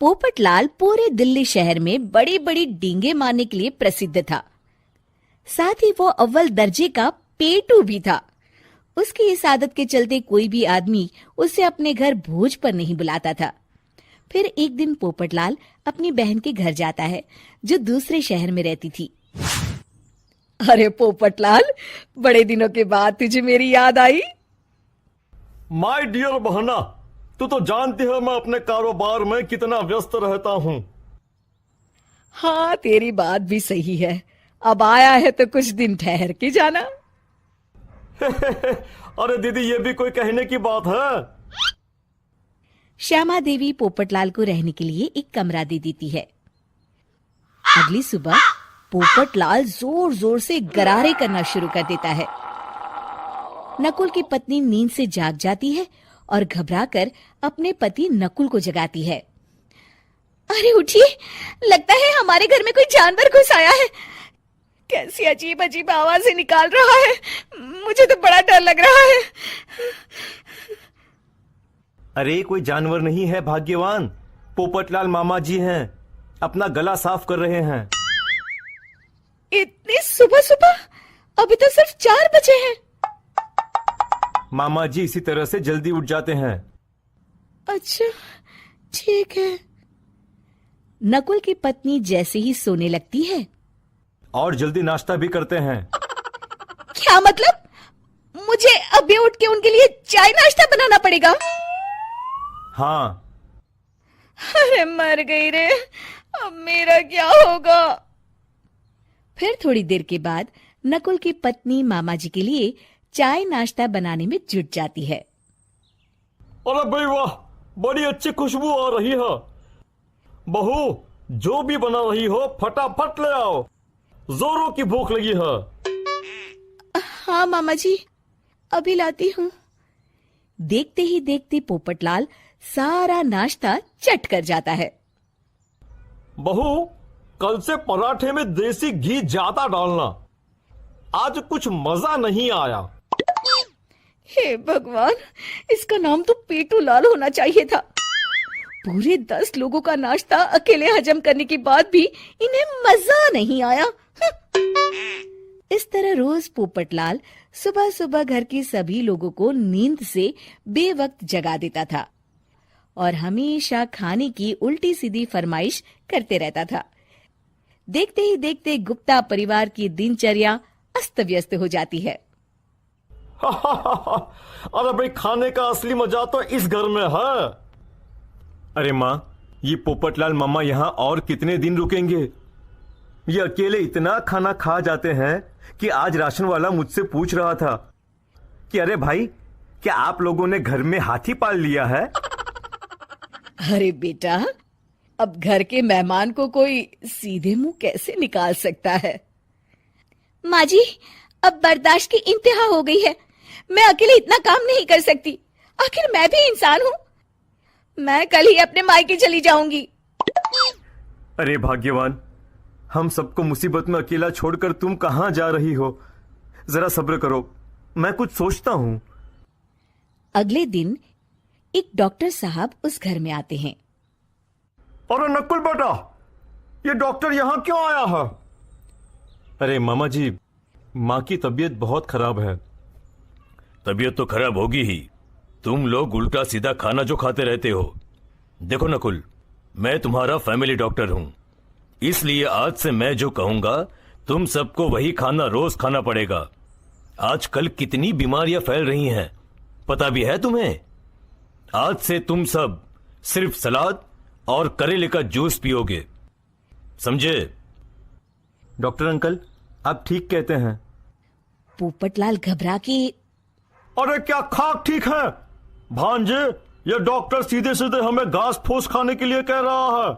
पोपटलाल पूरे दिल्ली शहर में बड़ी बड़ी डींगे मारने के लिए प्रसिद्ध था। साथ ही वो अव्वल दर्जे का पेटू भी था। उसकी इस आदत के चलते कोई भी आदमी उसे अपने घर भोज पर नहीं बुलाता था। फिर एक दिन पोपटलाल अपनी बहन के घर जाता है, जो दूसरे शहर में रहती थी। अरे पोपटलाल, बड़े दिनों के बाद तुझे मेरी याद आई। माय डियर बहना, तू तो जानती है मैं अपने कारोबार में कितना व्यस्त रहता हूँ। हाँ, तेरी बात भी सही है। अब आया है तो कुछ दिन ठहर के जाना। अरे दीदी, ये भी कोई कहने की बात है। श्यामा देवी पोपटलाल को रहने के लिए एक कमरा दे देती है। अगली सुबह पोपटलाल जोर जोर से गरारे करना शुरू कर देता है। नकुल की पत्नी नींद से जाग जाती है और घबराकर अपने पति नकुल को जगाती है। अरे उठिए, लगता है हमारे घर में कोई जानवर घुस आया है। कैसी अजीब अजीब आवाजें निकाल रहा है, मुझे तो बड़ा डर लग रहा है। अरे कोई जानवर नहीं है भाग्यवान, पोपटलाल मामा जी हैं, अपना गला साफ कर रहे हैं। इतनी सुबह सुबह? अभी तो सिर्फ 4 बजे हैं। मामा जी इसी तरह से जल्दी उठ जाते हैं। अच्छा, ठीक है। नकुल की पत्नी जैसे ही सोने लगती है और जल्दी नाश्ता भी करते हैं। क्या मतलब? मुझे अभी उठ के उनके लिए चाय नाश्ता बनाना पड़ेगा? हाँ। अरे मर गई रे, अब मेरा क्या होगा? फिर थोड़ी देर के बाद नकुल की पत्नी मामा जी के लिए चाय नाश्ता बनाने में जुट जाती है। अरे भाई वाह, बड़ी अच्छी खुशबू आ रही है। बहू, जो भी बना रही हो फटाफट ले आओ, जोरों की भूख लगी है। हाँ मामा जी, अभी लाती हूँ। देखते ही देखते पोपटलाल सारा नाश्ता चट कर जाता है। बहू, कल से पराठे में देसी घी ज्यादा डालना, आज कुछ मजा नहीं आया। हे भगवान, इसका नाम तो पेटू लाल होना चाहिए था। पूरे 10 लोगों का नाश्ता अकेले हजम करने के बाद भी इन्हें मजा नहीं आया। इस तरह रोज पोपटलाल सुबह सुबह घर के सभी लोगों को नींद से बेवक्त जगा देता था और हमेशा खाने की उल्टी सीधी फरमाइश करते रहता था। देखते ही देखते गुप्ता परिवार की दिनचर्या अस्त व्यस्त हो जाती है। अरे भाई, खाने का असली मजा तो इस घर में है। अरे माँ, ये पोपटलाल मामा यहाँ और कितने दिन रुकेंगे? ये अकेले इतना खाना खा जाते हैं कि आज राशन वाला मुझसे पूछ रहा था कि अरे भाई, क्या आप लोगों ने घर में हाथी पाल लिया है? अरे बेटा, अब घर के मेहमान को कोई सीधे मुंह कैसे निकाल सकता है? माँ जी, अब बर्दाश्त की इंतहा हो गई है। मैं अकेले इतना काम नहीं कर सकती। आखिर मैं भी इंसान हूँ। मैं कल ही अपने मायके चली जाऊंगी। अरे भाग्यवान, हम सबको मुसीबत में अकेला छोड़कर तुम कहाँ जा रही हो? जरा सब्र करो, मैं कुछ सोचता हूँ। अगले दिन एक डॉक्टर साहब उस घर में आते हैं। अरे नकुल बेटा, ये डॉक्टर यहाँ क्यों आया है? अरे मामा जी, माँ की तबीयत बहुत खराब है। तबीयत तो खराब होगी ही, तुम लोग उल्टा सीधा खाना जो खाते रहते हो। देखो नकुल, मैं तुम्हारा फैमिली डॉक्टर हूं, इसलिए आज से मैं जो कहूंगा तुम सबको वही खाना रोज खाना पड़ेगा। आजकल कितनी बीमारियां फैल रही हैं, पता भी है तुम्हें? आज से तुम सब सिर्फ सलाद और करेले का जूस पियोगे, समझे? डॉक्टर अंकल, आप ठीक कहते हैं। पोपटलाल घबरा के, अरे क्या खाक ठीक है भांजे? ये डॉक्टर सीधे सीधे हमें घास फूस खाने के लिए कह रहा है।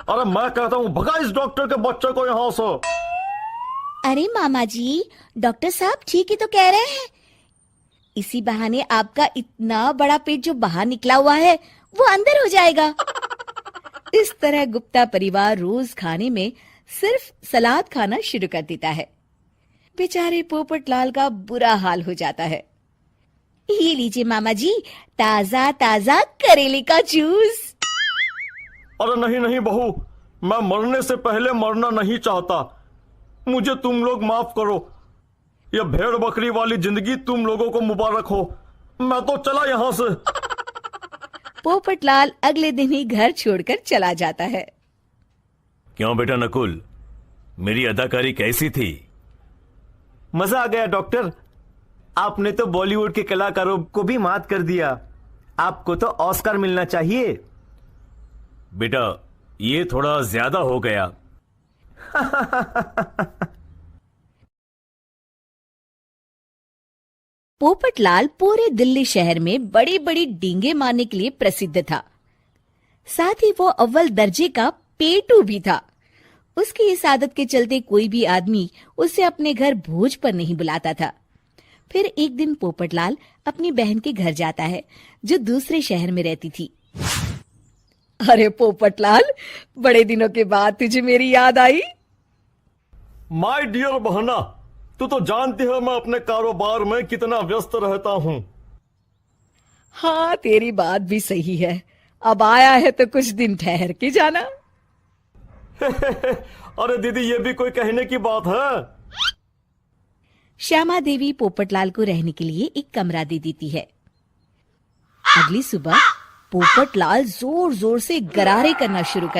अरे मैं कहता हूँ भगा इस डॉक्टर के बच्चे को यहाँ से। अरे मामा जी, डॉक्टर साहब ठीक ही तो कह रहे हैं। इसी बहाने आपका इतना बड़ा पेट जो बाहर निकला हुआ है वो अंदर हो जाएगा। इस तरह गुप्ता परिवार रोज खाने में सिर्फ सलाद खाना शुरू कर देता है। बेचारे पोपटलाल का बुरा हाल हो जाता है। ये लीजिए मामा जी, ताजा ताजा करेले का जूस। अरे नहीं नहीं बहू, मैं मरने से पहले मरना नहीं चाहता। मुझे तुम लोग माफ करो। यह भेड़ बकरी वाली जिंदगी तुम लोगों को मुबारक हो। मैं तो चला यहां से। पोपटलाल अगले दिन ही घर छोड़कर चला जाता है। क्यों बेटा नकुल, मेरी अदाकारी कैसी थी? मजा आ गया डॉक्टर। आपने तो बॉलीवुड के कलाकारों को भी मात कर दिया। आपको तो ऑस्कर मिलना चाहिए। बेटा ये थोड़ा ज्यादा हो गया। पोपटलाल पूरे दिल्ली शहर में बड़ी बड़ी डींगे मारने के लिए प्रसिद्ध था। साथ ही वो अव्वल दर्जे का पेटू भी था। उसकी इस आदत के चलते कोई भी आदमी उसे अपने घर भोज पर नहीं बुलाता था। फिर एक दिन पोपटलाल अपनी बहन के घर जाता है, जो दूसरे शहर में रहती थी। अरे पोपटलाल, बड़े दिनों के बाद तुझे मेरी याद आई? माय डियर बहना, तू तो जानती है मैं अपने कारोबार में कितना व्यस्त रहता हूँ। हाँ, तेरी बात भी सही है। अब आया है तो कुछ दिन ठहर के जाना। अरे दीदी, ये भी कोई कहने की बात है? श्यामा देवी पोपटलाल को रहने के लिए एक कमरा दे देती है। अगली सुबह पोपटलाल जोर जोर से गरारे करना शुरू कर